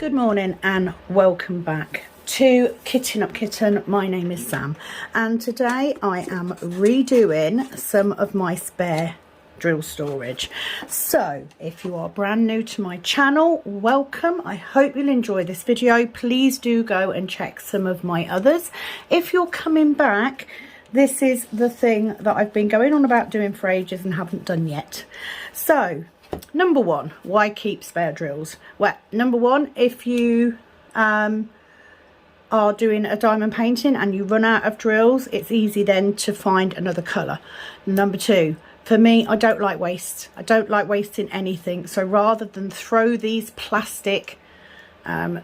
Good morning and welcome back to Kitting Up Kitten. My name is Sam and today I am redoing some of my spare drill storage. So if you are brand new to my channel, welcome. I hope you'll enjoy this video. Please do go and check some of my others. If you're coming back, this is the thing that I've been going on about doing for ages and haven't done yet. So number one, why keep spare drills? Well, number one, if you are doing a diamond painting and you run out of drills, it's easy then to find another colour. Number two, for me, I don't like waste. I don't like wasting anything. So rather than throw these plastic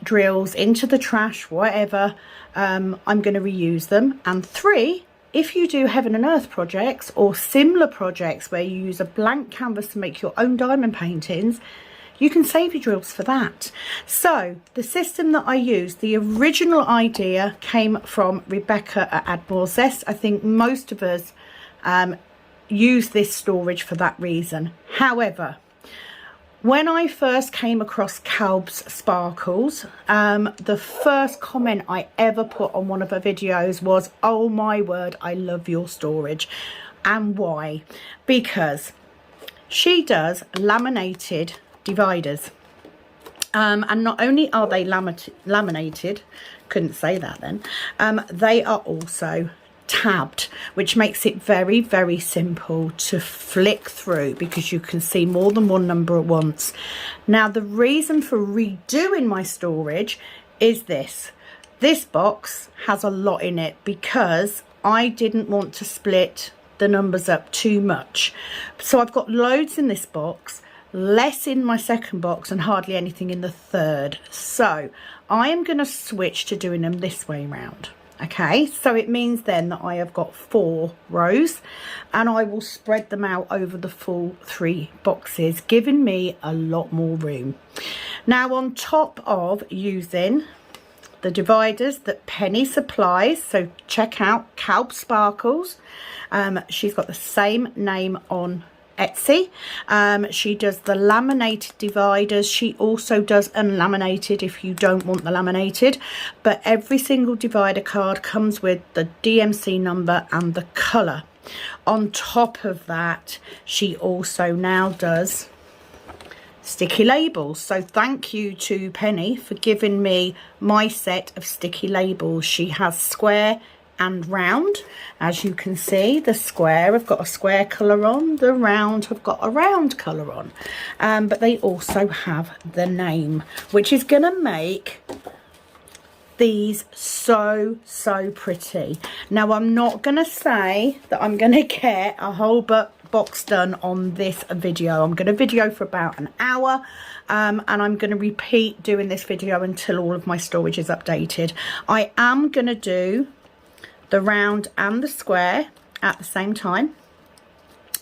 drills into the trash, whatever, I'm going to reuse them. And three, if you do heaven and earth projects or similar projects where you use a blank canvas to make your own diamond paintings, you can save your drills for that. So the system that I use, the original idea came from Rebecca at Admiral Zest. I think most of us use this storage for that reason. However, when I first came across Calb's Sparkles, the first comment I ever put on one of her videos was, oh my word, I love your storage. And why? Because she does laminated dividers. And not only are they laminated, couldn't say that then, they are also tabbed, which makes it very, very simple to flick through because you can see more than one number at once. Now, the reason for redoing my storage is this box has a lot in it because I didn't want to split the numbers up too much. So I've got loads in this box, less in my second box and hardly anything in the third. So I am going to switch to doing them this way round. Okay, so it means then that I have got 4 rows and I will spread them out over the full 3 boxes, giving me a lot more room. Now, on top of using the dividers that Penny supplies, so check out Calb Sparkles. She's got the same name on Etsy. She does the laminated dividers. She also does unlaminated if you don't want the laminated, but every single divider card comes with the DMC number and the colour. On top of that, she also now does sticky labels. So thank you to Penny for giving me my set of sticky labels. She has square and round. As you can see, the square have got a square colour on, the round have got a round colour on, but they also have the name, which is going to make these so pretty. Now, I'm not going to say that I'm going to get a whole box done on this video. I'm going to video for about an hour, and I'm going to repeat doing this video until all of my storage is updated. I am going to do the round and the square at the same time.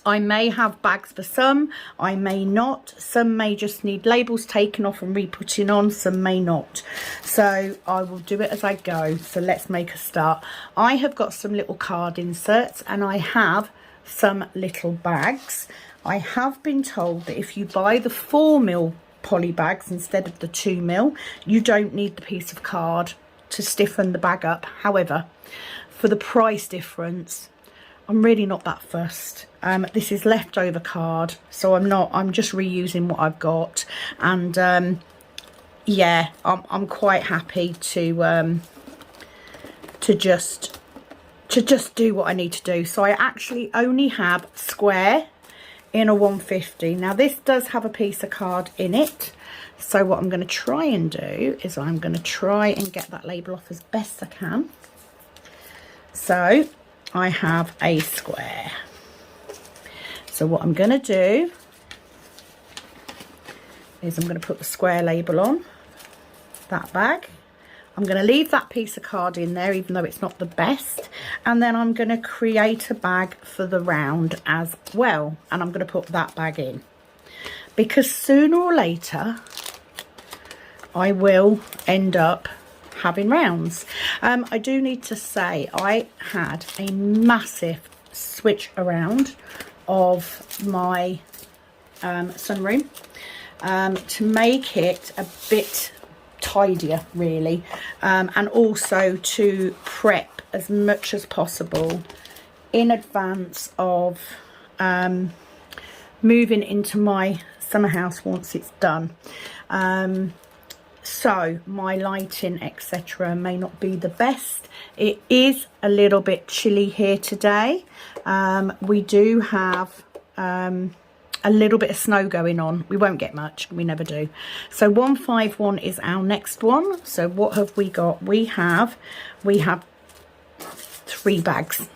I may have bags for some, I may not. Some may just need labels taken off and re-putting on, some may not. So I will do it as I go. So let's make a start. I have got some little card inserts and I have some little bags. I have been told that if you buy the 4mm poly bags instead of the 2mm, you don't need the piece of card to stiffen the bag up. However, for the price difference, I'm really not that fussed. This is leftover card, so I'm just reusing what I've got, and yeah, I'm quite happy to just do what I need to do. So I actually only have square in a 150. Now this does have a piece of card in it, so what I'm going to try and do is I'm going to try and get that label off as best I can. So I have a square. So what I'm going to do is I'm going to put the square label on that bag. I'm going to leave that piece of card in there, even though it's not the best. And then I'm going to create a bag for the round as well. And I'm going to put that bag in. Because sooner or later, I will end up having rounds. I do need to say I had a massive switch around of my sunroom to make it a bit tidier really, and also to prep as much as possible in advance of moving into my summer house once it's done. So my lighting etc may not be the best. It is a little bit chilly here today. We do have a little bit of snow going on. We won't get much, we never do. So 151 is our next one. So what have we got? We have 3 bags.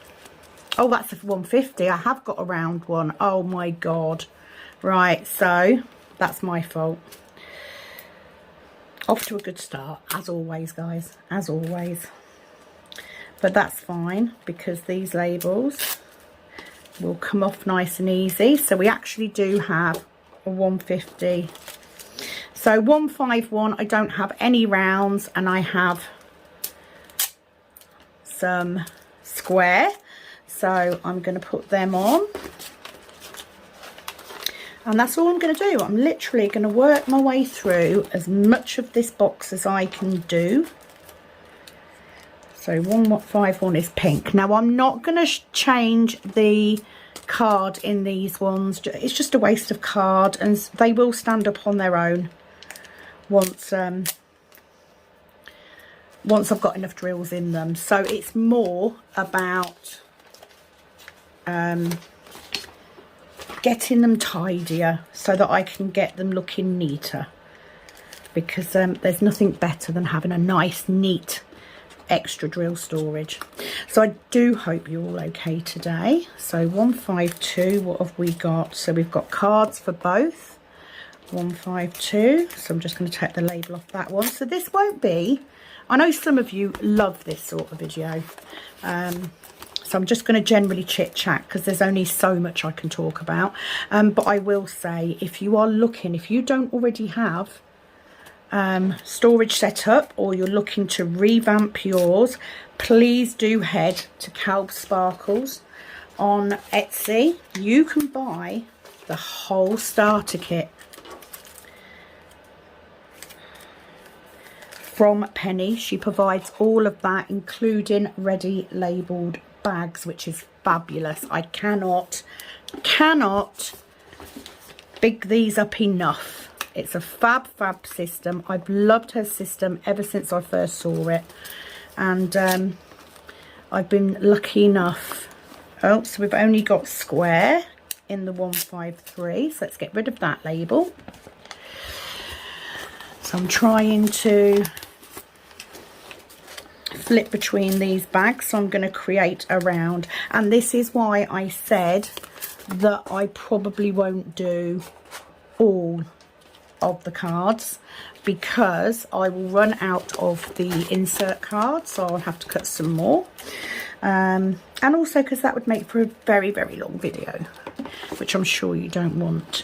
Oh, that's a 150. I have got a round one. Oh my god. Right, so that's my fault. Off to a good start, as always, guys, as always. But that's fine, because these labels will come off nice and easy. So we actually do have a 150. So 151, I don't have any rounds, and I have some square. So I'm going to put them on. And that's all I'm going to do. I'm literally going to work my way through as much of this box as I can do. So 151 is pink. Now I'm not going to change the card in these ones. It's just a waste of card, and they will stand up on their own once I've got enough drills in them. So it's more about getting them tidier so that I can get them looking neater, because there's nothing better than having a nice neat extra drill storage. So I do hope you're all okay today. So 152, what have we got? So we've got cards for both. 152, so I'm just going to take the label off that one. So this won't be, I know some of you love this sort of video, so I'm just going to generally chit chat because there's only so much I can talk about. But I will say, if you are looking, if you don't already have storage set up, or you're looking to revamp yours, please do head to Calb Sparkles on Etsy. You can buy the whole starter kit from Penny. She provides all of that, including ready labelled bags, which is fabulous. I cannot big these up enough. It's a fab system. I've loved her system ever since I first saw it, and I've been lucky enough. Oh, so we've only got square in the 153, so let's get rid of that label. So I'm trying to flip between these bags, so I'm going to create a round, and this is why I said that I probably won't do all of the cards, because I will run out of the insert cards, so I'll have to cut some more, and also because that would make for a very long video, which I'm sure you don't want.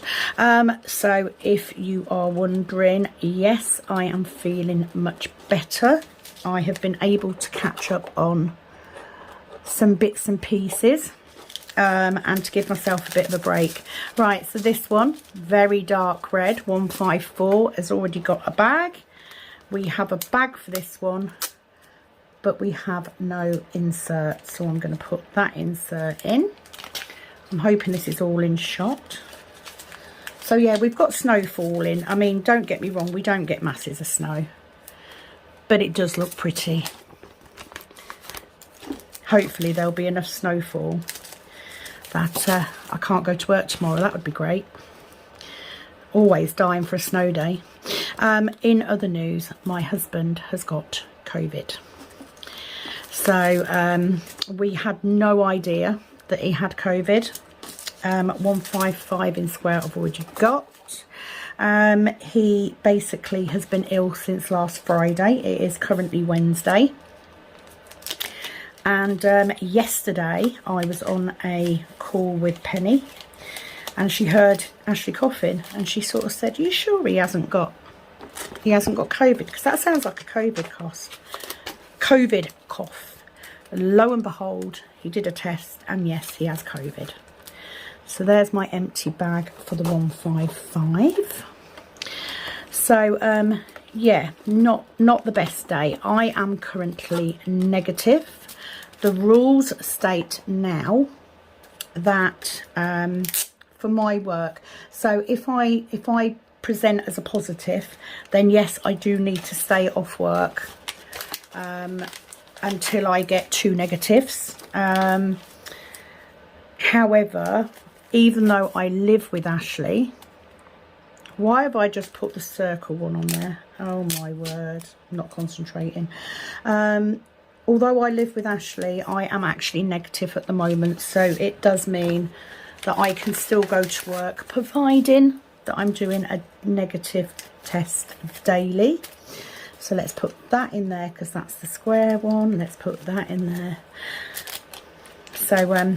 So if you are wondering, yes, I am feeling much better. I have been able to catch up on some bits and pieces, and to give myself a bit of a break. Right, so this one, very dark red, 154, has already got a bag. We have a bag for this one, but we have no insert, so I'm going to put that insert in. I'm hoping this is all in shot. So yeah, we've got snow falling. I mean, don't get me wrong, we don't get masses of snow, but it does look pretty. Hopefully there'll be enough snowfall that I can't go to work tomorrow. That would be great. Always dying for a snow day. In other news, my husband has got COVID. So we had no idea that he had COVID. 155 in square I've already got. He basically has been ill since last Friday. It is currently Wednesday. And yesterday I was on a call with Penny, and she heard Ashley coughing, and she sort of said, "Are you sure he hasn't got COVID? Because that sounds like a COVID cough." And lo and behold, he did a test, and yes, he has COVID. So there's my empty bag for the 155. So yeah, not the best day. I am currently negative. The rules state now that for my work, so if I present as a positive, then yes, I do need to stay off work until I get 2 negatives. However, even though I live with Ashley, why have I just put the circle one on there? Oh my word, I'm not concentrating. Although I live with Ashley, I am actually negative at the moment, so it does mean that I can still go to work, providing that I'm doing a negative test daily. So let's put that in there because that's the square one. Let's put that in there. So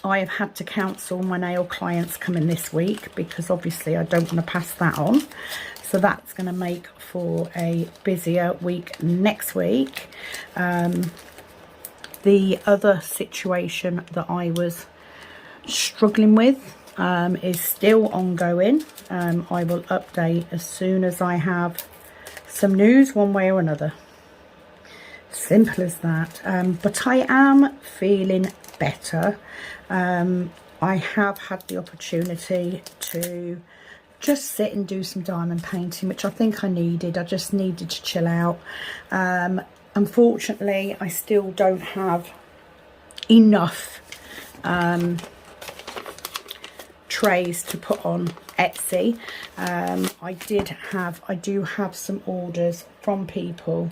I have had to cancel my nail clients coming this week because obviously I don't want to pass that on. So that's going to make for a busier week next week. The other situation that I was struggling with is still ongoing. I will update as soon as I have some news one way or another. Simple as that. But I am feeling better. I have had the opportunity to just sit and do some diamond painting, which I think I needed. I just needed to chill out. Unfortunately, I still don't have enough trays to put on Etsy. I do have some orders from people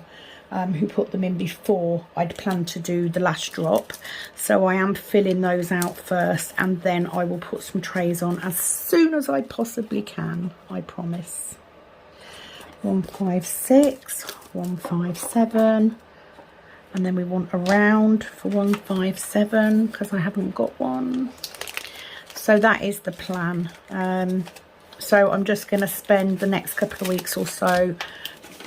who put them in before I'd planned to do the last drop, so I am filling those out first, and then I will put some trays on as soon as I possibly can, I promise. 156, 157, and then we want a round for 157 because I haven't got one. So that is the plan. So I'm just going to spend the next couple of weeks or so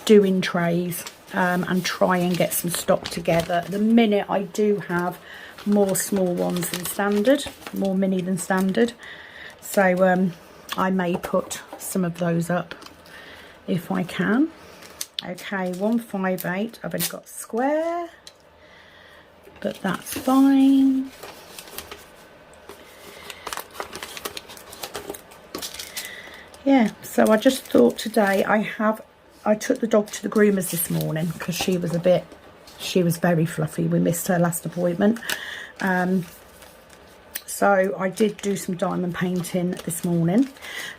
doing trays and try and get some stock together. At the minute I do have more small ones than standard, more mini than standard. So I may put some of those up if I can. Okay, 158. I've only got square, but that's fine. Yeah, so I just thought today I took the dog to the groomers this morning because she was very fluffy. We missed her last appointment. So I did do some diamond painting this morning.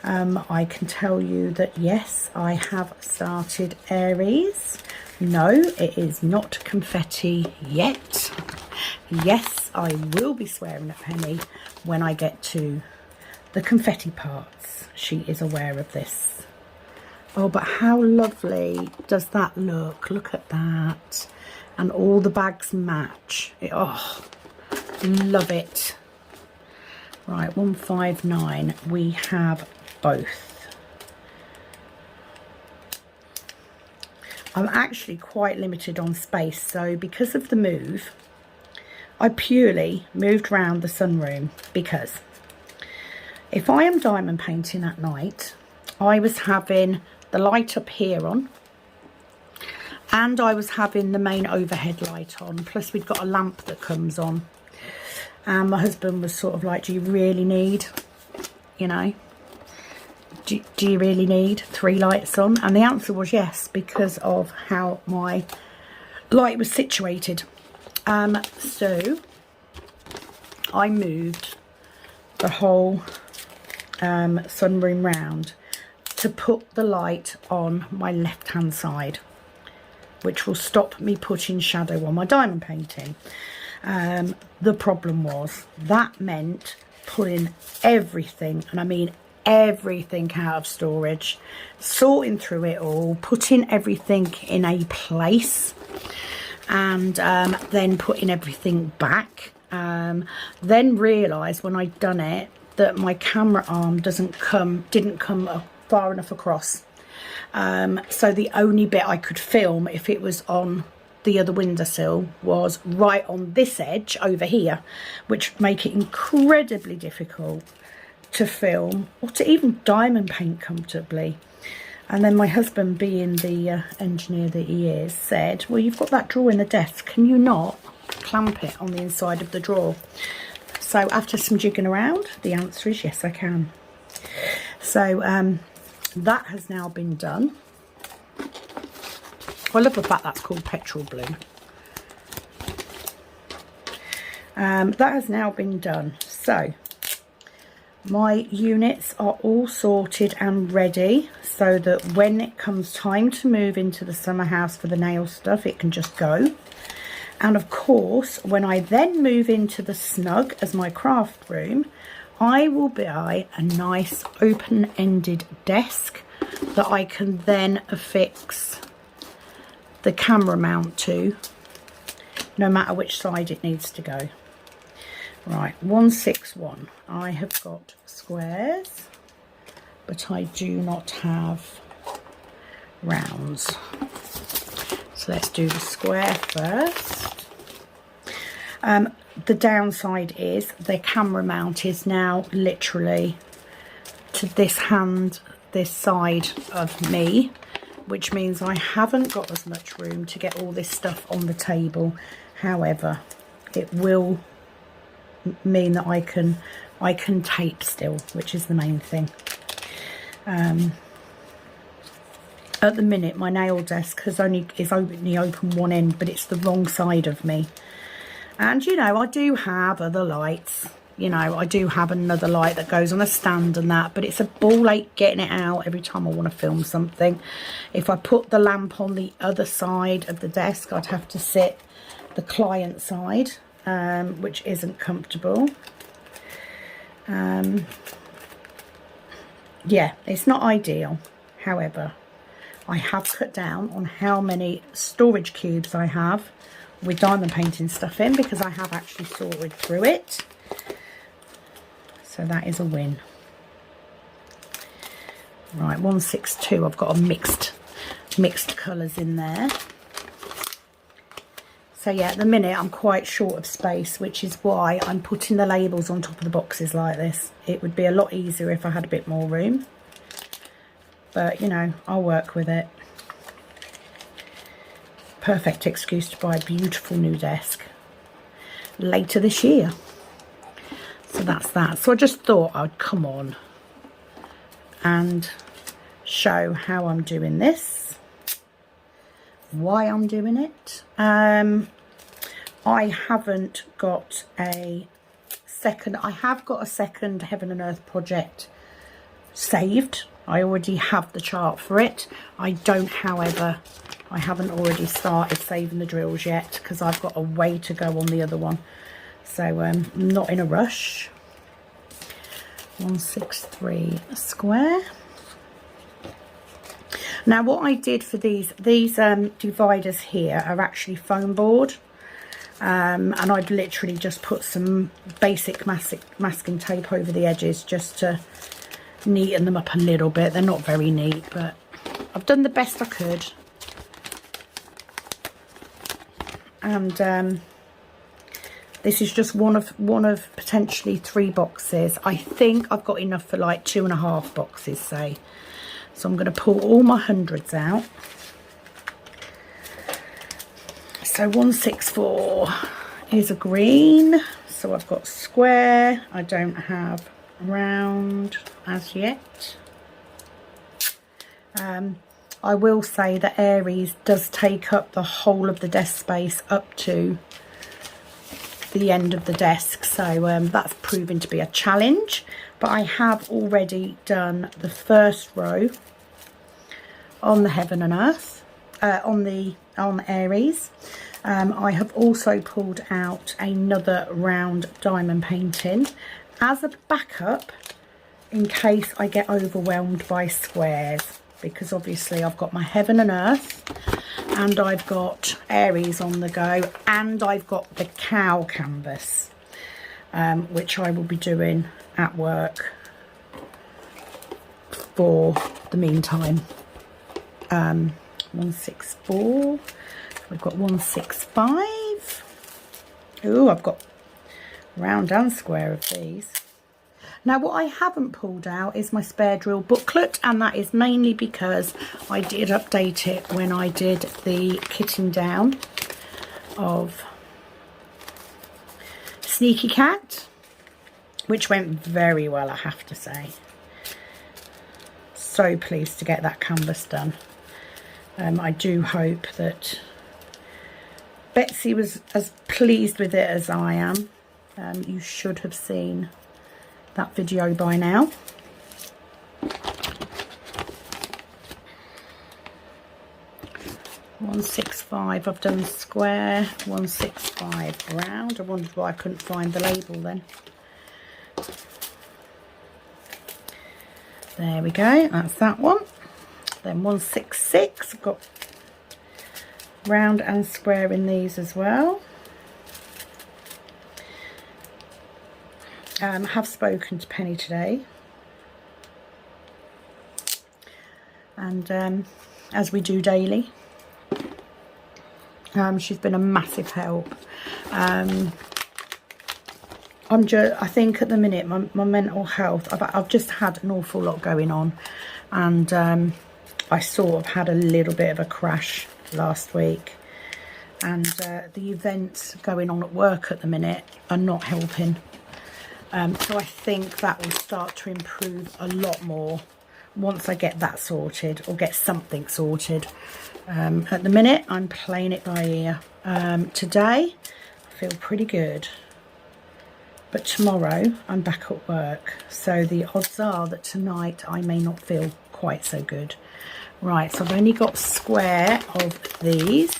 I can tell you that yes, I have started Aries. No, it is not confetti yet. Yes, I will be swearing at Penny when I get to the confetti parts. She is aware of this. Oh, but how lovely does that look? Look at that. And all the bags match. Oh, love it. Right, 159. We have both. I'm actually quite limited on space. So because of the move, I purely moved around the sunroom because if I am diamond painting at night, I was having the light up here on, and I was having the main overhead light on, plus we'd got a lamp that comes on, and my husband was sort of like, do you really need, you know, do you really need 3 lights on? And the answer was yes, because of how my light was situated. So I moved the whole sunroom round to put the light on my left hand side, which will stop me putting shadow on my diamond painting. The problem was that meant pulling everything, and I mean everything, out of storage, sorting through it all, putting everything in a place, and then putting everything back. Then realised when I'd done it that my camera arm didn't come up far enough across, so the only bit I could film if it was on the other windowsill was right on this edge over here, which make it incredibly difficult to film or to even diamond paint comfortably. And then my husband, being the engineer that he is, said, well, you've got that drawer in the desk, can you not clamp it on the inside of the drawer? So after some jigging around, the answer is yes, I can. So that has now been done. I love the fact that's called petrol blue. That has now been done. So my units are all sorted and ready, so that when it comes time to move into the summer house for the nail stuff, it can just go. And of course, when I then move into the snug as my craft room, I will buy a nice open-ended desk that I can then affix the camera mount to, no matter which side it needs to go. Right, 161. I have got squares, but I do not have rounds. So let's do the square first. The downside is the camera mount is now literally to this hand, this side of me, which means I haven't got as much room to get all this stuff on the table. However, it will mean that I can tape still, which is the main thing. At the minute, my nail desk is only open one end, but it's the wrong side of me. And you know, I do have other lights. You know, I do have another light that goes on a stand and that, but it's a ball ache getting it out every time I want to film something. If I put the lamp on the other side of the desk, I'd have to sit the client side, which isn't comfortable. Yeah, it's not ideal. However, I have cut down on how many storage cubes I have with diamond painting stuff in, because I have actually sorted through it. So that is a win. Right, 162. I've got a mixed colours in there. So yeah, at the minute I'm quite short of space, which is why I'm putting the labels on top of the boxes like this. It would be a lot easier if I had a bit more room. But, you know, I'll work with it. Perfect excuse to buy a beautiful new desk later this year. So that's that. So I just thought I'd come on and show how I'm doing this, why I'm doing it. I haven't got a second, I have got a second Heaven and Earth project saved. I already have the chart for it. I don't, however, I haven't already started saving the drills yet, because I've got a way to go on the other one. So I'm not in a rush. 163 square. Now what I did for these dividers here are actually foam board. And I'd literally just put some basic masking tape over the edges just to neaten them up a little bit. They're not very neat, but I've done the best I could. And this is just one of potentially 3 boxes. I think I've got enough for like 2.5 boxes, say. So I'm going to pull all my hundreds out. So 164 is a green. So I've got square. I don't have round as yet. I will say that Aries does take up the whole of the desk space up to the end of the desk, so that's proving to be a challenge. But I have already done the first row on the Heaven and Earth, on Aries. I have also pulled out another round diamond painting as a backup in case I get overwhelmed by squares, because obviously I've got my Heaven and Earth and I've got Aries on the go, and I've got the cow canvas, which I will be doing at work for the meantime. 164. We've got 165. Ooh, I've got round and square of these. Now what I haven't pulled out is my spare drill booklet, and that is mainly because I did update it when I did the kitting down of Sneaky Cat, which went very well, I have to say. So pleased to get that canvas done. I do hope that Betsy was as pleased with it as I am. You should have seen that video by now. £165 I've done square, £165 round. I wondered why I couldn't find the label then. There we go, that's that one. Then 166, I've got round and square in these as well. Have spoken to Penny today, and as we do daily, she's been a massive help. I think at the minute my mental health, I've just had an awful lot going on, and I sort of had a little bit of a crash last week, and the events going on at work at the minute are not helping. So I think that will start to improve a lot more once I get that sorted, or get something sorted. At the minute I'm playing it by ear. Today I feel pretty good, but tomorrow I'm back at work, so the odds are that tonight I may not feel quite so good. Right, so I've only got square of these,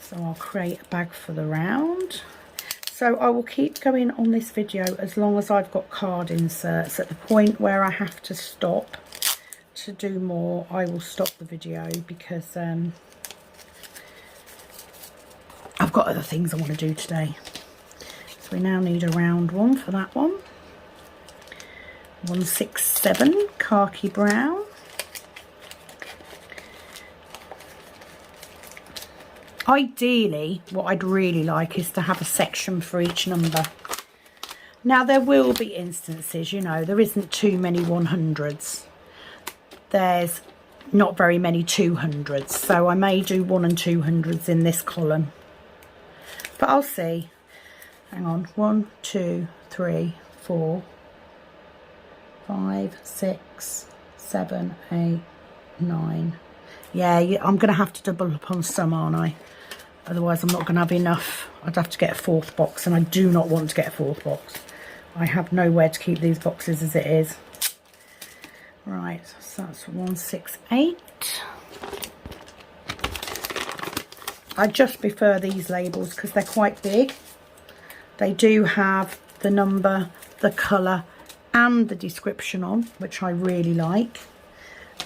so I'll create a bag for the round. So I will keep going on this video as long as I've got card inserts. At the point where I have to stop to do more, I will stop the video, because I've got other things I want to do today. So we now need a round one for that one. 167 khaki brown. Ideally, what I'd really like is to have a section for each number. Now, there will be instances, you know, there isn't too many 100s. There's not very many 200s. So I may do 1 and 200s in this column. But I'll see. Hang on. 1, 2, 3, 4, 5, 6, 7, 8, 9. Yeah, I'm going to have to double up on some, aren't I? Otherwise I'm not going to have enough. I'd have to get a 4th box, and I do not want to get a 4th box. I have nowhere to keep these boxes as it is. Right, so that's 168. I just prefer these labels because they're quite big. They do have the number, the colour and the description on, which I really like.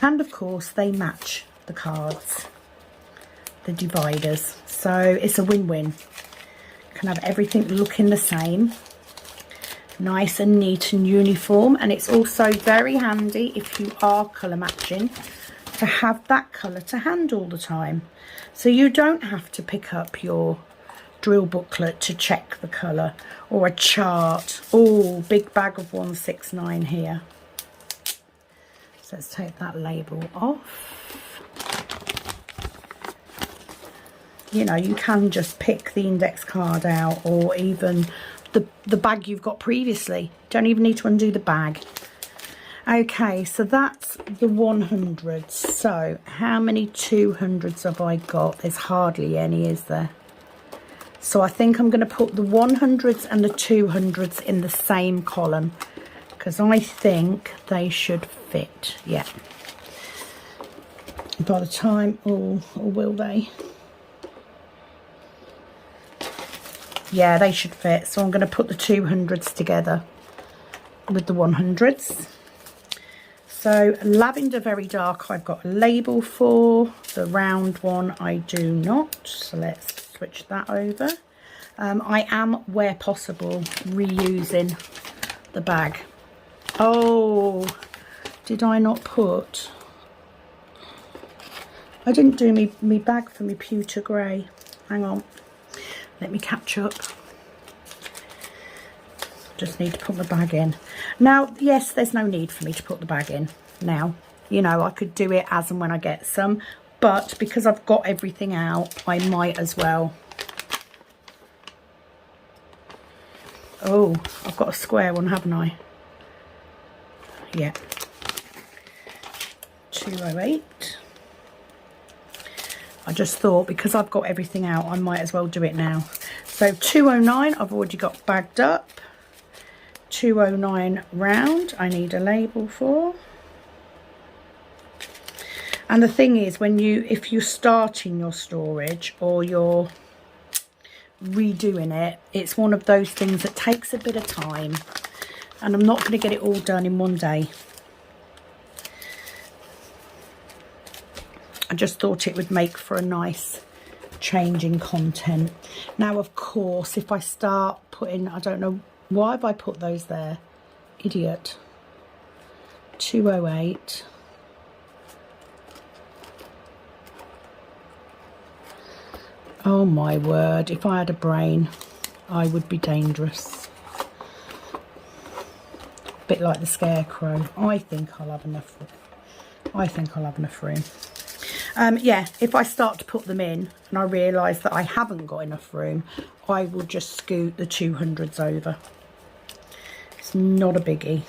And of course they match the cards, the dividers, so it's a win-win. Can have everything looking the same, nice and neat and uniform. And it's also very handy if you are colour matching to have that colour to hand all the time, so you don't have to pick up your drill booklet to check the colour, or a chart. Oh, big bag of 169 here. So let's take that label off. You know, you can just pick the index card out, or even the bag you've got previously. Don't even need to undo the bag. Okay, so that's the 100s. So how many 200s have I got? There's hardly any, is there? So I think I'm going to put the 100s and the 200s in the same column, because I think they should fit. Yeah. By the time, or will they? Yeah, they should fit. So I'm going to put the 200s together with the 100s. So lavender very dark I've got a label for. The round one I do not. So let's switch that over. I am, where possible, reusing the bag. Oh, did I not put... I didn't do me bag for me pewter grey. Hang on. Let me catch up. Just need to put my bag in. Now, yes, there's no need for me to put the bag in now. You know, I could do it as and when I get some. But because I've got everything out, I might as well. Oh, I've got a square one, haven't I? Yeah. 208. I just thought because I've got everything out, I might as well do it now. So 209, I've already got bagged up. 209 round, I need a label for. And the thing is, if you're starting your storage or you're redoing it, it's one of those things that takes a bit of time, and I'm not going to get it all done in one day. I just thought it would make for a nice change in content. Now, of course, if I start putting, I don't know why have I put those there, idiot. 208. Oh my word, if I had a brain, I would be dangerous. A bit like the scarecrow. I think I'll have enough. I think I'll have enough room. Yeah, if I start to put them in and I realise that I haven't got enough room, I will just scoot the 200s over. It's not a biggie.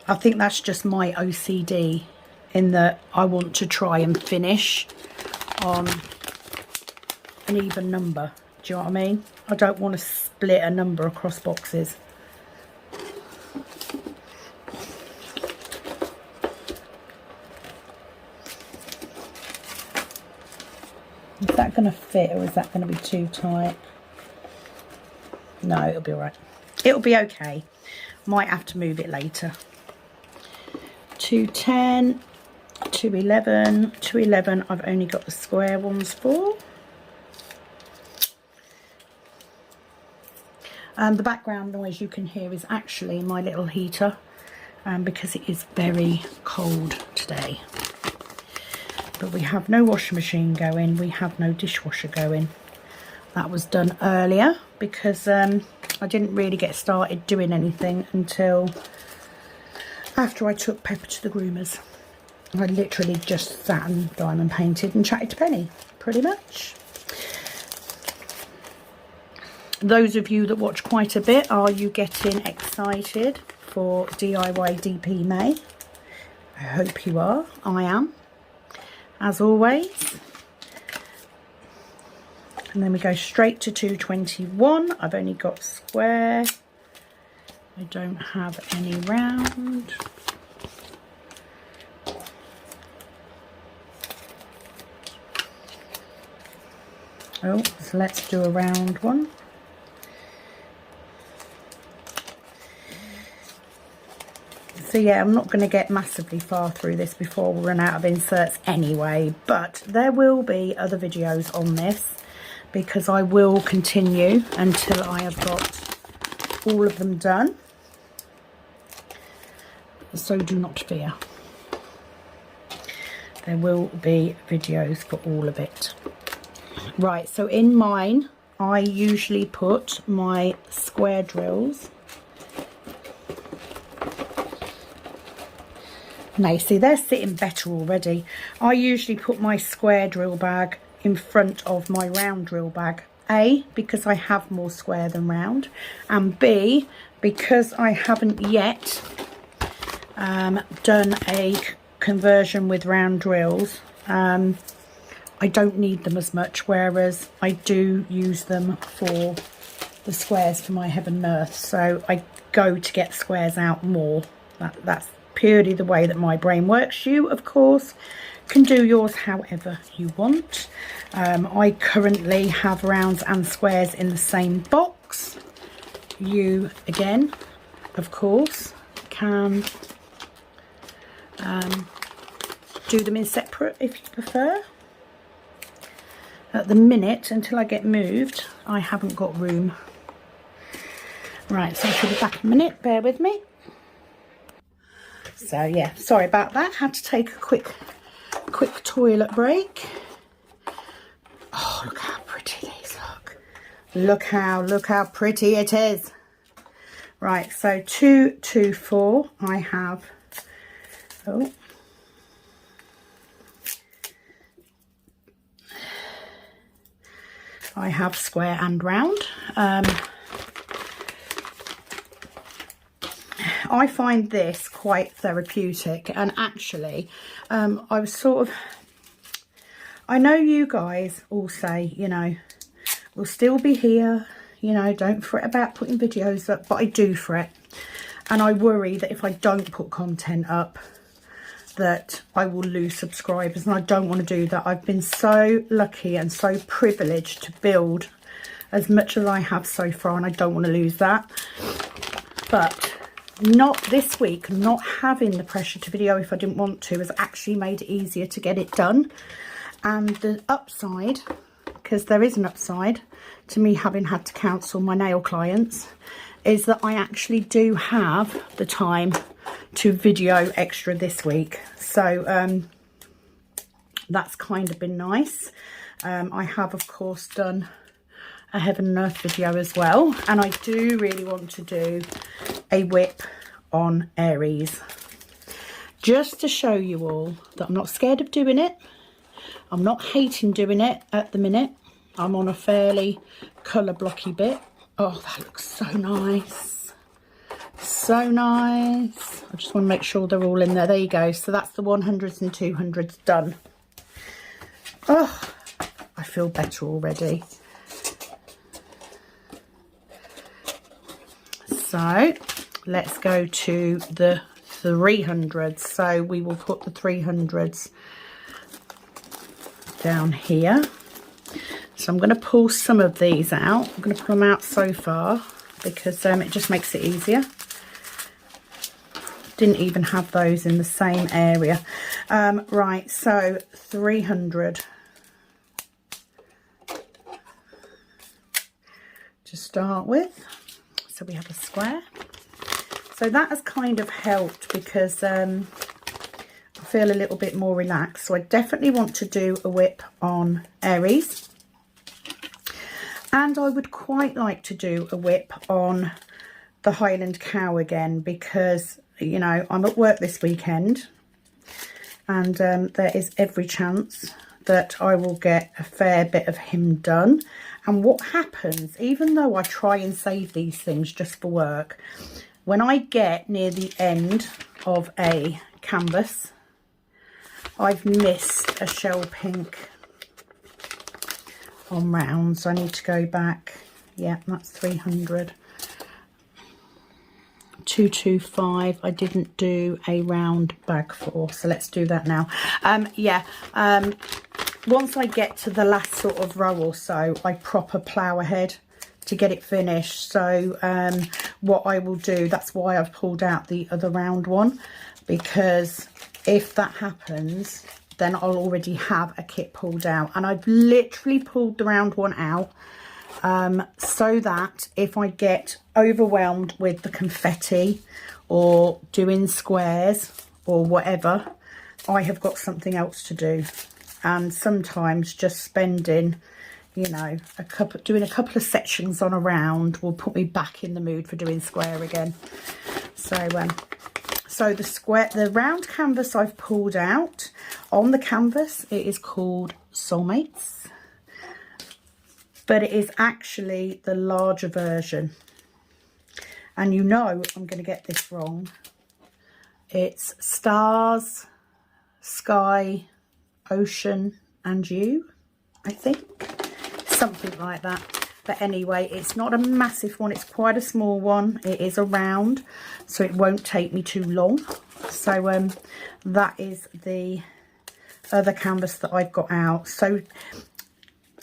I think that's just my OCD in that I want to try and finish on an even number. Do you know what I mean? I don't want to split a number across boxes. Is that going to fit or is that going to be too tight? No, it'll be all right. It'll be okay. Might have to move it later. 210, 211, 211 I've only got the square ones for. The background noise you can hear is actually my little heater, because it is very cold today. But we have no washing machine going, we have no dishwasher going. That was done earlier because I didn't really get started doing anything until after I took Pepper to the groomers. I literally just sat and diamond painted and chatted to Penny, pretty much. Those of you that watch quite a bit, are you getting excited for DIY DP May? I hope you are. I am, as always. And then we go straight to 221. I've only got square. I don't have any round. Oh, so let's do a round one. So yeah, I'm not going to get massively far through this before we run out of inserts anyway, but there will be other videos on this because I will continue until I have got all of them done. So do not fear. There will be videos for all of it. Right, so in mine, I usually put my square drills. Now, see, they're sitting better already. I usually put my square drill bag in front of my round drill bag. A, because I have more square than round. And B, because I haven't yet done a conversion with round drills. I don't need them as much, whereas I do use them for the squares for my heaven and earth. So I go to get squares out more. That's purely the way that my brain works. You, of course, can do yours however you want. I currently have rounds and squares in the same box. You, again, of course, can do them in separate if you prefer. At the minute, until I get moved, I haven't got room. Right, so I should be back in a minute, bear with me. So yeah, sorry about that, had to take a quick toilet break. Look how pretty it is. Right, so 2, 2, 4, I have, oh, I have square and round. I find this quite therapeutic, and actually I was sort of, I know you guys all say, you know, we'll still be here, you know, don't fret about putting videos up, but I do fret, and I worry that if I don't put content up that I will lose subscribers, and I don't want to do that. I've been so lucky and so privileged to build as much as I have so far, and I don't want to lose that. But not this week, not having the pressure to video if I didn't want to has actually made it easier to get it done. And the upside, because there is an upside to me having had to cancel my nail clients, is that I actually do have the time to video extra this week. So that's kind of been nice. I have of course done a heaven and earth video as well, and I do really want to do a whip on Aries, just to show you all that I'm not scared of doing it. I'm not hating doing it at the minute. I'm on a fairly colour blocky bit. Oh, that looks so nice. So nice. I just want to make sure they're all in there. There you go. So that's the 100s and 200s done. Oh, I feel better already. So let's go to the 300s. So we will put the 300s down here. So I'm going to pull some of these out. I'm going to pull them out so far because it just makes it easier. Didn't even have those in the same area. Right, so 300 to start with. So we have a square. So that has kind of helped because I feel a little bit more relaxed. So I definitely want to do a whip on Aries. And I would quite like to do a whip on the Highland Cow again because, you know, I'm at work this weekend and there is every chance that I will get a fair bit of him done. And what happens, even though I try and save these things just for work, when I get near the end of a canvas, I've missed a shell pink on rounds. I need to go back. Yeah, that's 300. 225 I didn't do a round bag for, so let's do that now. Once I get to the last sort of row or so, I proper plough ahead to get it finished. So what I will do, that's why I've pulled out the other round one, because if that happens then I'll already have a kit pulled out, and I've literally pulled the round one out so that if I get overwhelmed with the confetti or doing squares or whatever, I have got something else to do. And sometimes just spending, you know, doing a couple of sections on a round will put me back in the mood for doing square again. So the round canvas I've pulled out. On the canvas it is called Soulmates, but it is actually the larger version. And you know I'm going to get this wrong. It's stars, sky, ocean and you, I think, something like that. But anyway, it's not a massive one, it's quite a small one. It is a round, so it won't take me too long. So that is the other canvas that I've got out. So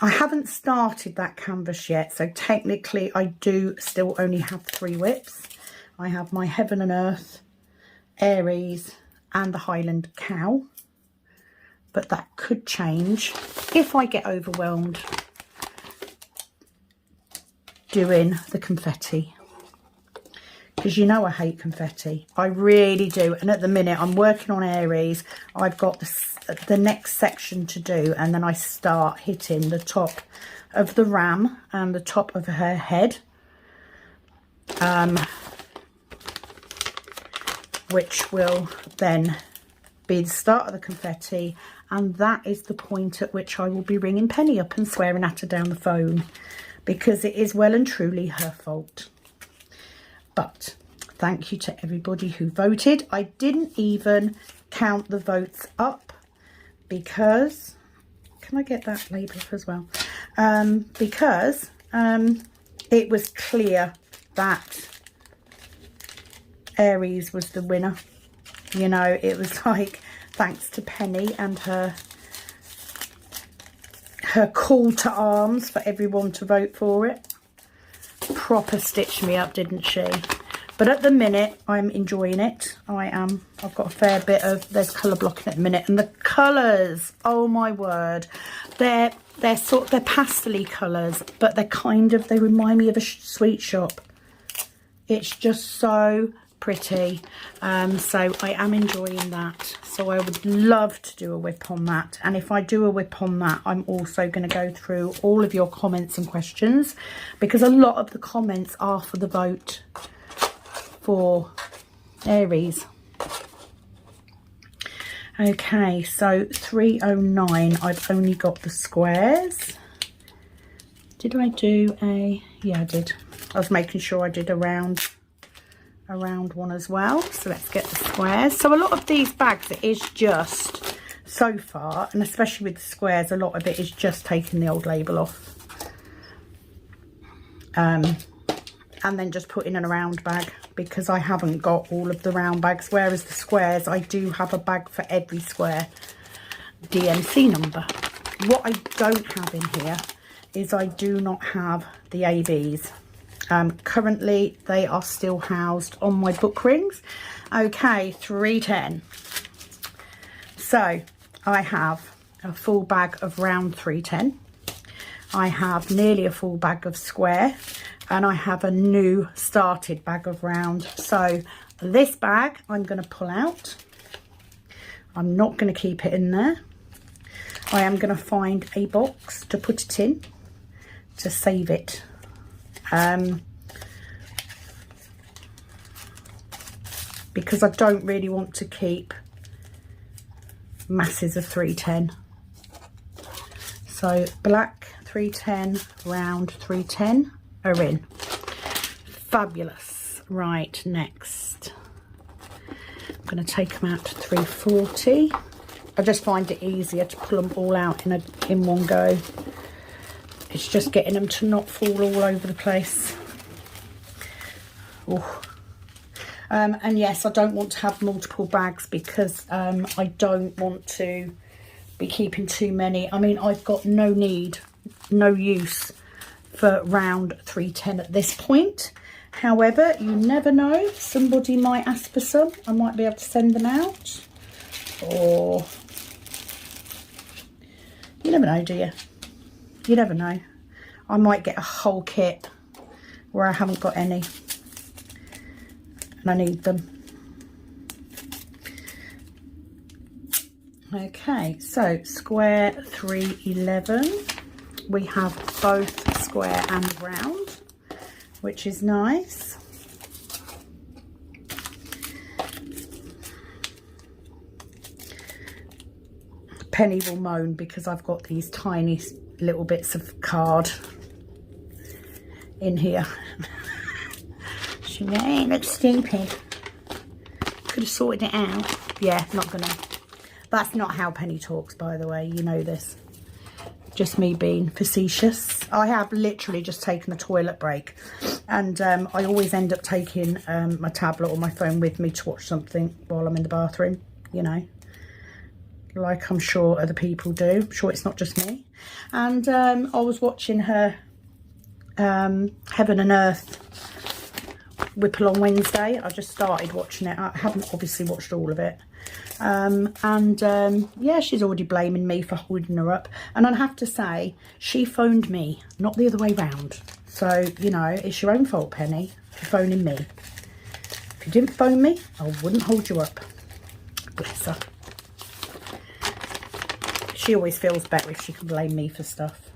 I haven't started that canvas yet, so technically I do still only have 3 whips. I have my Heaven and Earth, Aries and the Highland Cow, but that could change if I get overwhelmed doing the confetti, because you know I hate confetti. I really do. And at the minute I'm working on Aries. I've got the next section to do, and then I start hitting the top of the ram and the top of her head, which will then be the start of the confetti, and that is the point at which I will be ringing Penny up and swearing at her down the phone, because it is well and truly her fault. But thank you to everybody who voted. I didn't even count the votes up because, can I get that label up as well? Because it was clear that Aries was the winner. You know, it was like, thanks to Penny and her call to arms for everyone to vote for it. Proper stitched me up, didn't she? But at the minute, I'm enjoying it. I've got a fair bit of, there's colour blocking at the minute, and the colours, oh my word, they're pastel-y colours, but they remind me of a sweet shop. It's just so pretty. So I am enjoying that. So I would love to do a whip on that. And if I do a whip on that, I'm also going to go through all of your comments and questions, because a lot of the comments are for the vote for Aries. Okay, so 309, I've only got the squares. Did I do a, yeah, I did. I was making sure I did a round one as well. So let's get the squares. So a lot of these bags, it is just, so far, and especially with the squares, a lot of it is just taking the old label off. And then just putting in a round bag, because I haven't got all of the round bags, whereas the squares, I do have a bag for every square DMC number. What I don't have in here is I do not have the ABs. Currently, they are still housed on my book rings. Okay, 310. So I have a full bag of round 310. I have nearly a full bag of square, and I have a new started bag of round. So this bag I'm going to pull out. I'm not going to keep it in there. I am going to find a box to put it in to save it. Because I don't really want to keep masses of 310. So black 310, round 310 are in. Fabulous. Right, next. I'm going to take them out to 340. I just find it easier to pull them all out in one go. It's just getting them to not fall all over the place. Oh. And yes, I don't want to have multiple bags, because I don't want to be keeping too many. I mean, I've got no use for round 310 at this point. However, you never know, somebody might ask for some. I might be able to send them out, or you never know, do you? You never know. I might get a whole kit where I haven't got any and I need them. Okay, so square 311, we have both square and round, which is nice. Penny will moan because I've got these tiny little bits of card in here. She looks stupid. Could have sorted it out. Yeah, not gonna. That's not how Penny talks, by the way. You know this. Just me being facetious. I have literally just taken a toilet break, and I always end up taking my tablet or my phone with me to watch something while I'm in the bathroom, you know, like I'm sure other people do. I'm sure it's not just me. And I was watching her Heaven and Earth Whipple on Wednesday. I just started watching it. I haven't obviously watched all of it. Yeah, she's already blaming me for holding her up, and I have to say, she phoned me, not the other way round. So, you know, it's your own fault, Penny, for phoning me. If you didn't phone me, I wouldn't hold you up. Bless her. She always feels better if she can blame me for stuff.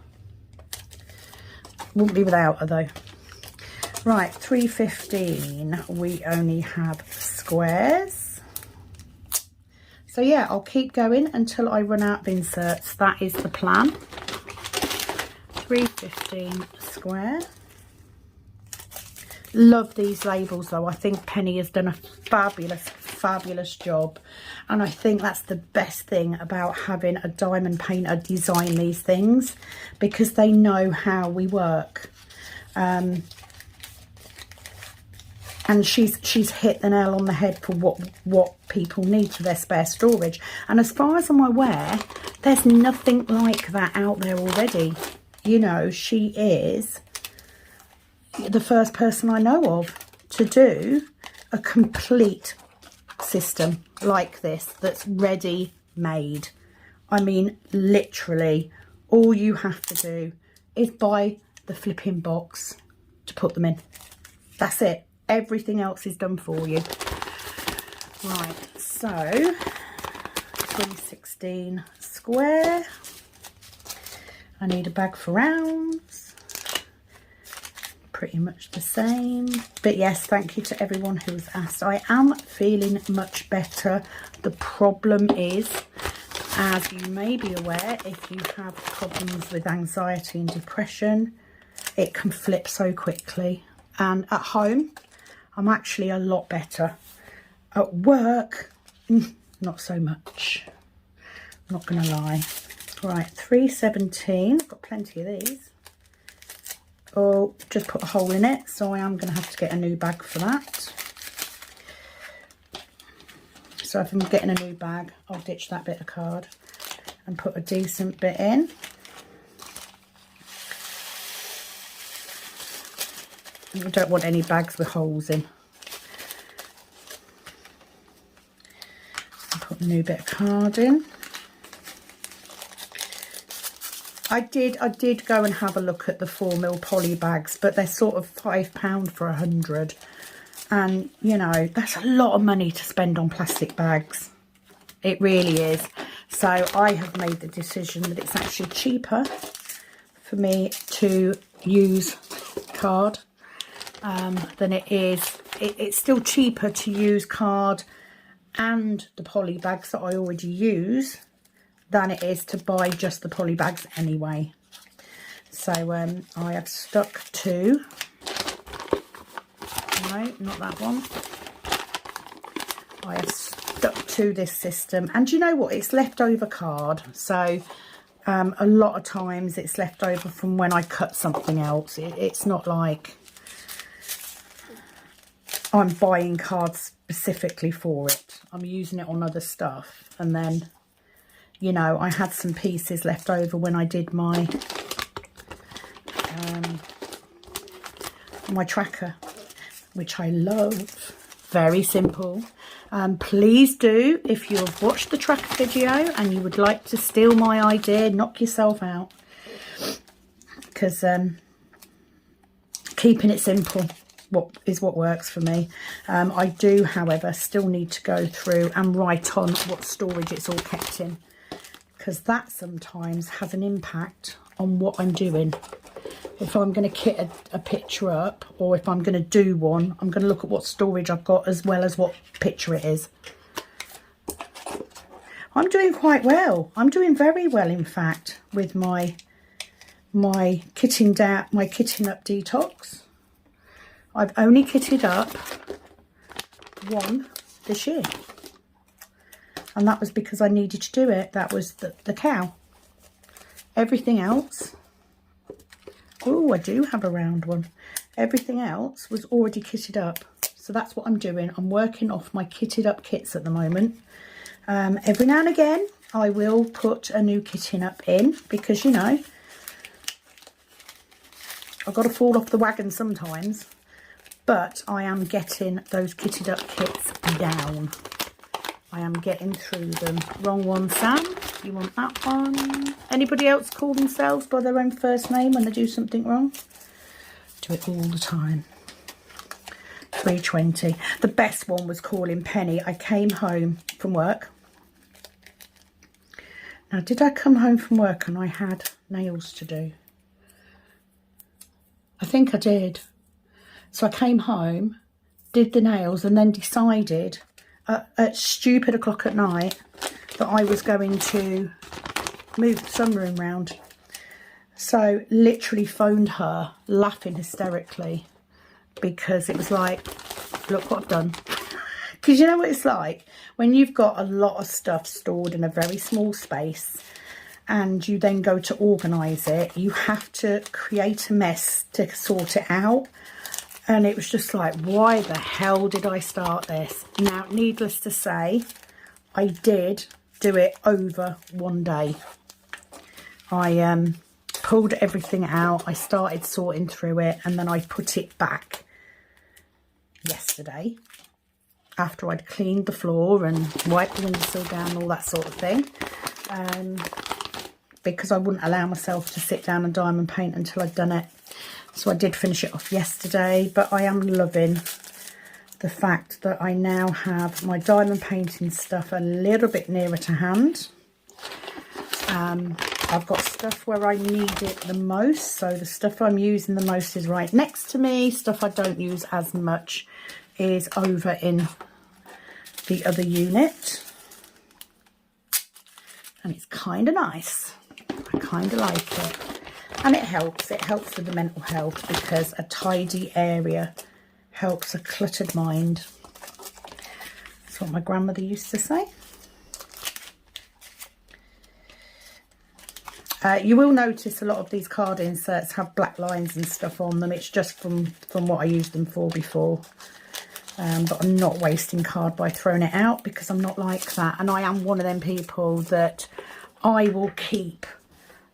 Wouldn't be without her though. Right, 3.15. We only have squares. So yeah, I'll keep going until I run out of inserts. That is the plan. 3.15 square. Love these labels though. I think Penny has done a fabulous job, and I think that's the best thing about having a diamond painter design these things, because they know how we work. And she's hit the nail on the head for what people need for their spare storage. And as far as I'm aware, there's nothing like that out there already. You know, she is the first person I know of to do a complete system like this that's ready made. I mean, literally all you have to do is buy the flipping box to put them in. That's it. Everything else is done for you. Right, so 3.16 square. I need a bag for rounds. Pretty much the same, but yes, thank you to everyone who's asked. I am feeling much better. The problem is, as you may be aware, if you have problems with anxiety and depression, it can flip so quickly. And at home, I'm actually a lot better. At work, not so much. I'm not gonna lie. Right, 3.17. I've got plenty of these. Oh, just put a hole in it, so I am going to have to get a new bag for that. So if I'm getting a new bag, I'll ditch that bit of card and put a decent bit in. I don't want any bags with holes in. I'll put a new bit of card in. I did go and have a look at the 4mm poly bags, but they're sort of £5 for 100, and you know, that's a lot of money to spend on plastic bags. It really is. So I have made the decision that it's actually cheaper for me to use card than it is. It's still cheaper to use card and the poly bags that I already use than it is to buy just the poly bags anyway. So I have stuck to, no, not that one. I have stuck to this system, and you know what, it's leftover card, so a lot of times it's left over from when I cut something else. It's not like I'm buying cards specifically for it. I'm using it on other stuff, and then, you know, I had some pieces left over when I did my my tracker, which I love. Very simple. Please do, if you have watched the tracker video and you would like to steal my idea, knock yourself out, because keeping it simple is what works for me. I do, however, still need to go through and write on what storage it's all kept in, because that sometimes has an impact on what I'm doing. If I'm going to kit a picture up, or if I'm going to do one, I'm going to look at what storage I've got as well as what picture it is. I'm doing quite well. I'm doing very well, in fact, with my kitting up detox. I've only kitted up one this year, and that was because I needed to do it. That was the cow. Everything else, oh, I do have a round one. Everything else was already kitted up, so that's what I'm doing. I'm working off my kitted up kits at the moment. Every now and again I will put a new kitting up in, because, you know, I've got to fall off the wagon sometimes, but I am getting those kitted up kits down. I am getting through them. Wrong one, Sam. You want that one? Anybody else call themselves by their own first name when they do something wrong? Do it all the time. 3.20. The best one was calling Penny. I came home from work. Now, did I come home from work and I had nails to do? I think I did. So I came home, did the nails, and then decided at stupid o'clock at night that I was going to move the sunroom round. So literally phoned her, laughing hysterically, because it was like, look what I've done. Because you know what it's like when you've got a lot of stuff stored in a very small space and you then go to organise it, you have to create a mess to sort it out. And it was just like, why the hell did I start this? Now, needless to say, I did do it over one day. I pulled everything out, I started sorting through it, and then I put it back yesterday after I'd cleaned the floor and wiped the windowsill down and all that sort of thing, because I wouldn't allow myself to sit down and diamond paint until I'd done it. So I did finish it off yesterday, but I am loving the fact that I now have my diamond painting stuff a little bit nearer to hand. I've got stuff where I need it the most, so the stuff I'm using the most is right next to me. Stuff I don't use as much is over in the other unit, and it's kind of nice. I kind of like it, and it helps with the mental health, because a tidy area helps a cluttered mind. That's what my grandmother used to say. You will notice a lot of these card inserts have black lines and stuff on them. It's just from what I used them for before. But I'm not wasting card by throwing it out, because I'm not like that. And I am one of them people that I will keep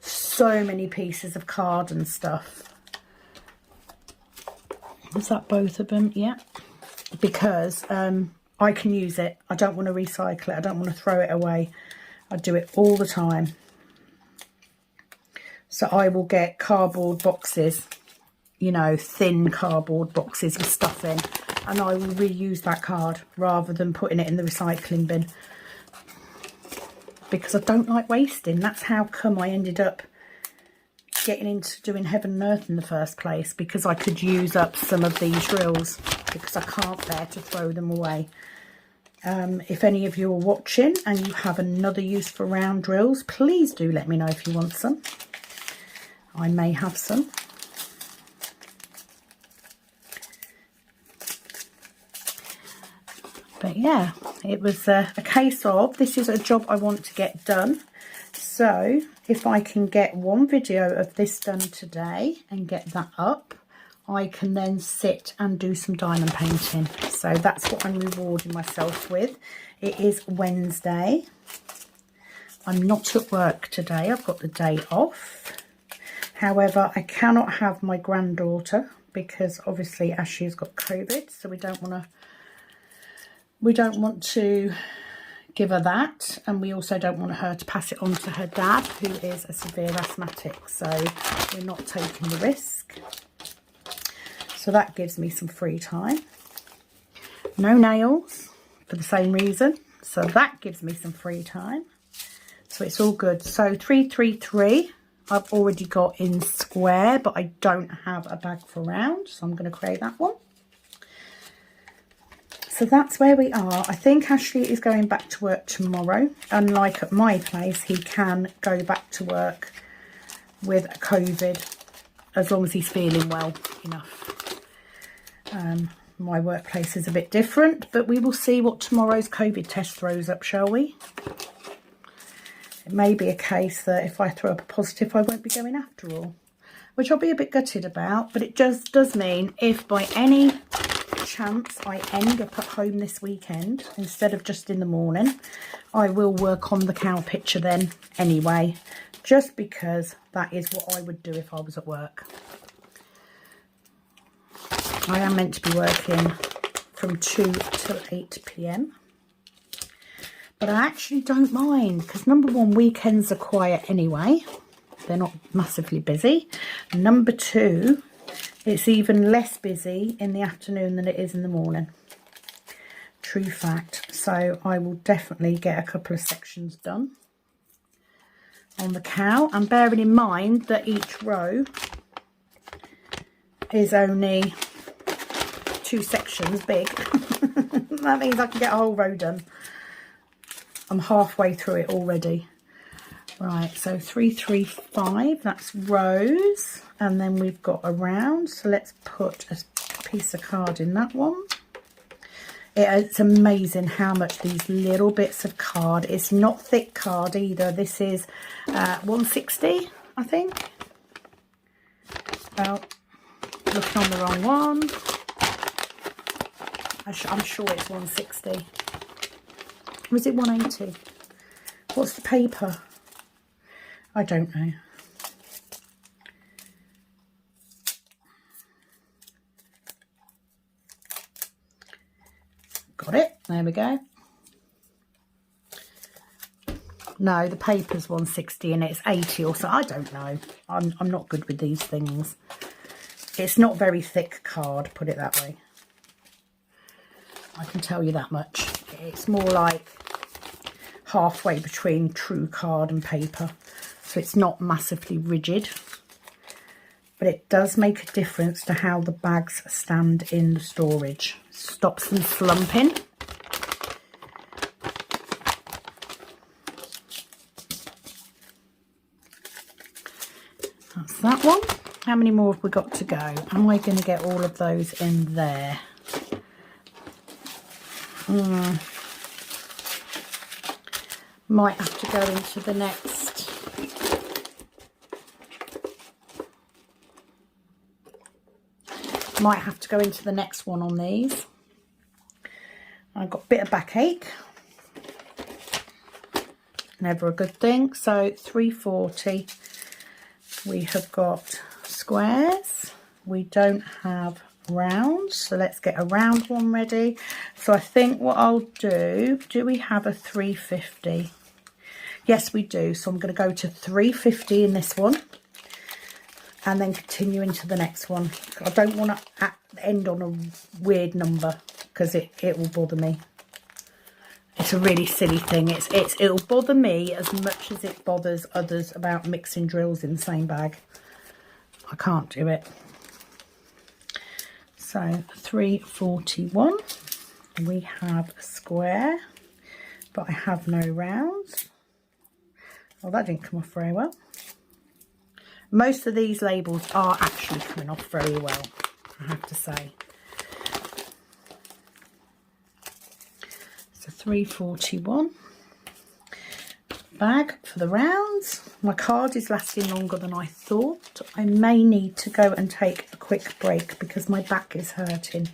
so many pieces of card and stuff. Is that both of them? Yeah. Because I can use it. I don't want to recycle it. I don't want to throw it away. I do it all the time. So I will get cardboard boxes, you know, thin cardboard boxes with stuff in, and I will reuse that card rather than putting it in the recycling bin, because I don't like wasting. That's how come I ended up getting into doing Heaven and Earth in the first place, because I could use up some of these drills, because I can't bear to throw them away. If any of you are watching and you have another use for round drills, please do let me know if you want some. I may have some. But yeah, it was a case of, this is a job I want to get done. So if I can get one video of this done today and get that up, I can then sit and do some diamond painting. So that's what I'm rewarding myself with. It is Wednesday. I'm not at work today. I've got the day off. However, I cannot have my granddaughter, because obviously Ashley's got COVID, so we don't want to give her that, and we also don't want her to pass it on to her dad, who is a severe asthmatic, so we're not taking the risk. So that gives me some free time. No nails for the same reason, so that gives me some free time. So it's all good. So 333 I've already got in square, but I don't have a bag for round, so I'm going to create that one. So that's where we are. I think Ashley is going back to work tomorrow. Unlike at my place, he can go back to work with COVID as long as he's feeling well enough. My workplace is a bit different, but we will see what tomorrow's COVID test throws up, shall we? It may be a case that if I throw up a positive, I won't be going after all, which I'll be a bit gutted about. But it just does mean, if by any chance I end up at home this weekend instead of just in the morning, I will work on the cow picture then anyway, just because that is what I would do if I was at work. I am meant to be working from 2 till 8 p.m. But I actually don't mind, because number one, weekends are quiet anyway. They're not massively busy. Number two, it's even less busy in the afternoon than it is in the morning. True fact. So I will definitely get a couple of sections done. on the cow, and bearing in mind that each row is only 2 sections big. That means I can get a whole row done. I'm halfway through it already. Right, so 3, 3, 5, that's rows, and then we've got a round, so let's put a piece of card in that one. It's amazing how much these little bits of card, it's not thick card either. This is 160, I think. Oh, looking on the wrong one. I'm sure it's 160. Or is it 180? What's the paper? I don't know. Got it. There we go. No, the paper's 160 and it's 80 or so. I don't know. I'm not good with these things. It's not very thick card, put it that way. I can tell you that much. It's more like halfway between true card and paper. So it's not massively rigid, but it does make a difference to how the bags stand in the storage. Stops them slumping. That's that one. How many more have we got to go? Am I going to get all of those in there? Might have to go into the next. Might have to go into the next one on these. I've got a bit of backache. Never a good thing. So 340. We have got squares. We don't have rounds. So let's get a round one ready. So I think what I'll do we have a 350? Yes, we do. So I'm going to go to 350 in this one. And then continue into the next one. I don't want to end on a weird number because it will bother me. It's a really silly thing. It'll bother me as much as it bothers others about mixing drills in the same bag. I can't do it. So 341. We have a square, but I have no rounds. Oh, that didn't come off very well. Most of these labels are actually coming off very well, I have to say. So 341. Bag for the rounds. My card is lasting longer than I thought. I may need to go and take a quick break because my back is hurting.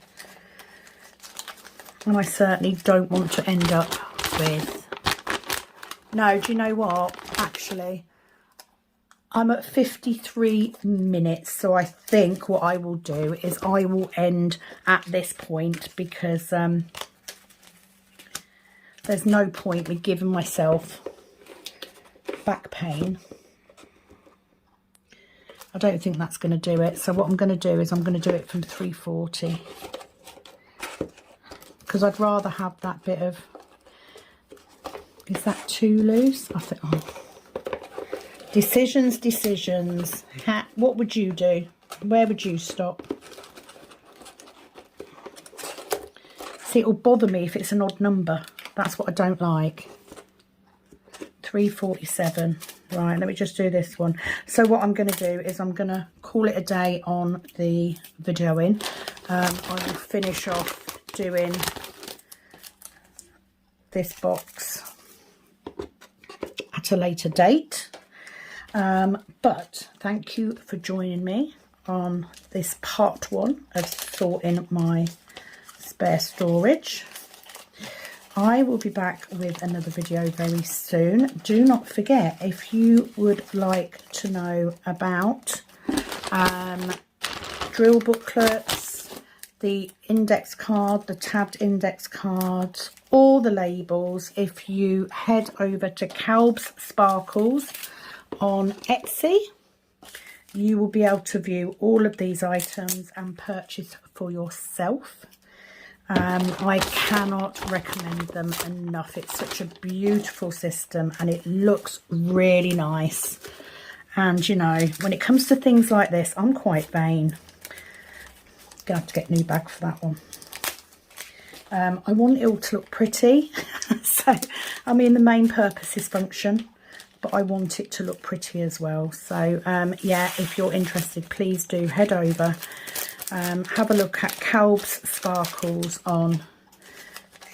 And I certainly don't want to end up with... No, do you know what? Actually... I'm at 53 minutes, so I think what I will do is I will end at this point because there's no point me giving myself back pain. I don't think that's going to do it. So what I'm going to do is I'm going to do it from 340 because I'd rather have that bit of... Is that too loose? I think... Oh. Decisions. What would you do? Where would you stop? See, it'll bother me if it's an odd number. That's what I don't like. 347. Right, let me just do this one. So what I'm going to do is I'm going to call it a day on the videoing. I will finish off doing this box at a later date. But thank you for joining me on this part 1 of sorting my spare storage. I will be back with another video very soon. Do not forget, if you would like to know about drill booklets, the index card, the tabbed index cards, all the labels, if you head over to Calb's Sparkles on Etsy, you will be able to view all of these items and purchase for yourself. I cannot recommend them enough. It's such a beautiful system and it looks really nice. And you know, when it comes to things like this, I'm quite vain. Gonna have to get a new bag for that one. I want it all to look pretty. So, I mean, the main purpose is function, but I want it to look pretty as well. So, yeah, if you're interested, please do head over. Have a look at Calb's Sparkles on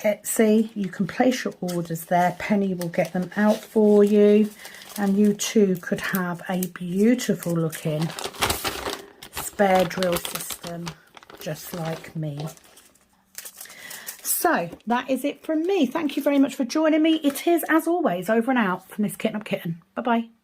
Etsy. You can place your orders there. Penny will get them out for you. And you too could have a beautiful looking spare drill system just like me. So that is it from me. Thank you very much for joining me. It is, as always, over and out from this Kitten Up Kitten. Bye-bye.